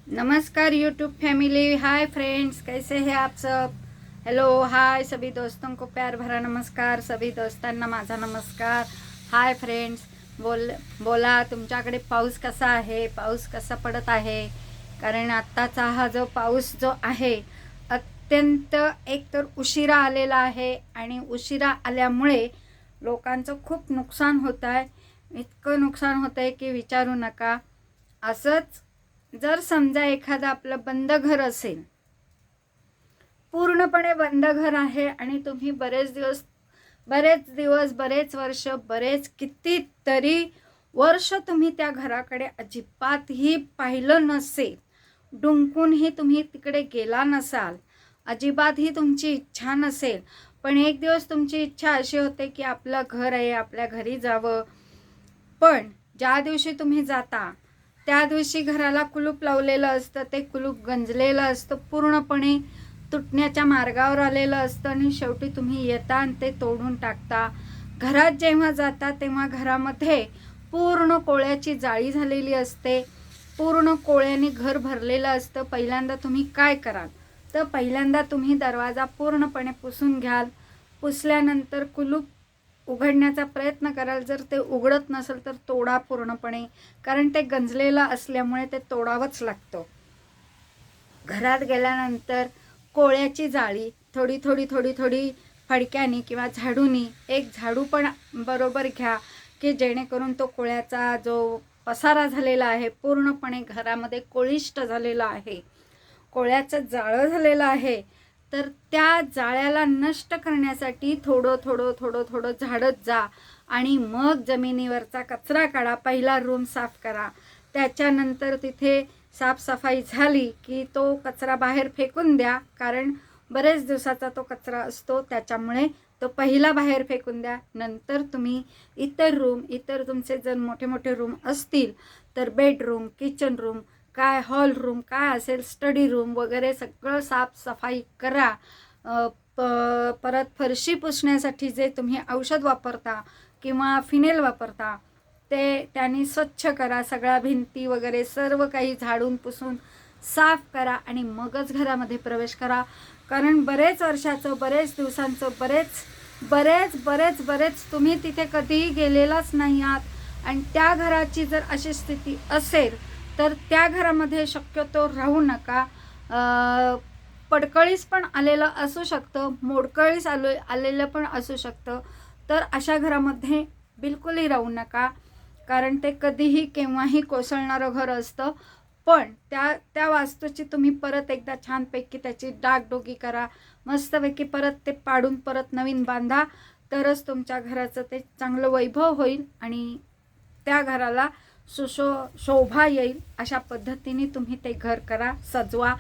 नमस्कार YouTube family. Hi friends, कैसे हैं आप सब। हेलो हाय सभी दोस्तों को प्यार भरा नमस्कार। सभी दोस्तांना माझा नमस्कार। हाय फ्रेंड्स, बोला तुमच्याकडे पाऊस कसा आहे, पाऊस कसा पडत आहे। कारण आत्ताचा हा जो पाऊस जो आहे अत्यंत एकतर उशिरा आलेला आहे आणि उशिरा आल्यामुळे लोकांचं खूप नुकसान होत आहे। इतकं नुकसान होत आहे की विचारू नका। असंच जर समजा एखादा आपलं बंद घर असेल, पूर्णपणे बंद घर आहे आणि तुम्ही बरेच वर्ष कितीतरी वर्ष तुम्ही त्या घराकडे अजिबातही पाहिलं नसेल, डुंकूनही तुम्ही तिकडे गेला नसाल, अजिबातही तुमची इच्छा नसेल, पण एक दिवस तुमची इच्छा अशी होते की आपलं घर आहे, आपल्या घरी जावं। पण ज्या दिवशी तुम्ही जाता त्या दिवशी घराला कुलूप लावलेलं असतं, ते कुलूप गंजलेलं असतं, पूर्णपणे तुटण्याच्या मार्गावर आलेलं असतं आणि शेवटी तुम्ही येता आणि ते तोडून टाकता। घरात जेव्हा जाता तेव्हा घरामध्ये पूर्ण कोळ्याची जाळी झालेली असते, पूर्ण कोळ्याने घर भरलेलं असतं। पहिल्यांदा तुम्ही काय कराल तर पहिल्यांदा तुम्ही दरवाजा पूर्णपणे पुसून घ्याल। पुसल्यानंतर कुलूप उघडण्याचा प्रयत्न कराल। जर ते उघडत नसेल तर तोडा पूर्णपणे, कारण ते गंजलेलं असल्यामुळे ते तोडावंच लागतं। घरात गेल्यानंतर कोळ्याची जाळी थोडी फडक्याने किंवा झाडूनी, एक झाडू पण बरोबर घ्या की जेणेकरून तो कोळ्याचा जो पसारा झालेला आहे, पूर्णपणे घरामध्ये कोळिष्ट झालेला आहे, कोळ्याचं जाळं झालेलं आहे, तर त्या जाळ्याला नष्ट करण्यासाठी थोडं झाडत जा आणि मग जमिनीवरचा कचरा काढा। पहिला रूम साफ करा, त्याच्यानंतर तिथे साफसफाई झाली की तो कचरा बाहेर फेकून द्या, कारण बरेच दिवसाचा तो कचरा असतो, त्याच्यामुळे तो पहिला बाहेर फेकून द्या। नंतर तुम्ही इतर तुमचे जर मोठे रूम असतील तर बेडरूम, किचन रूम, काय हॉल रूम काय असेल, स्टडी रूम वगैरे सगळं साफसफाई करा। परत फरशी पुसण्यासाठी जे तुम्ही औषध वापरता किंवा फिनेल वापरता ते त्याने स्वच्छ करा। सगळ्या भिंती वगैरे सर्व काही झाडून पुसून साफ करा आणि मगच घरामध्ये प्रवेश करा। कारण बरेच वर्षाचं, बरेच दिवसांचं, बरेच तुम्ही तिथे कधीही गेलेलाच नाही आहात आणि त्या घराची जर अशी स्थिती असेल तर त्या घरामध्ये शक्यतो राहू नका। पडकळीस पण आलेलं असू शकतं, मोडकळीस आलेलं पण असू शकतं, तर अशा घरामध्ये बिलकुलही राहू नका, कारण ते कधीही केव्हाही कोसळणारं घर असतं। पण त्या वास्तूची तुम्ही परत एकदा छानपैकी त्याची डागडुगी करा, मस्तपैकी परत ते पाडून परत नवीन बांधा, तरच तुमच्या घराचं ते चांगलं वैभव होईल आणि त्या घराला शोभा येईल। अशा पद्धतीने तुम्ही ते घर करा, सजवा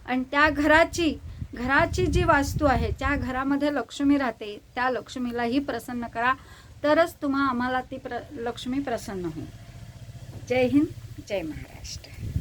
आणि त्या घराची जी वास्तू आहे, ज्या घरामध्ये लक्ष्मी राहते त्या लक्ष्मीलाही प्रसन्न करा, तरच आम्हाला ती लक्ष्मी प्रसन्न होईल। जय हिंद, जय महाराष्ट्र।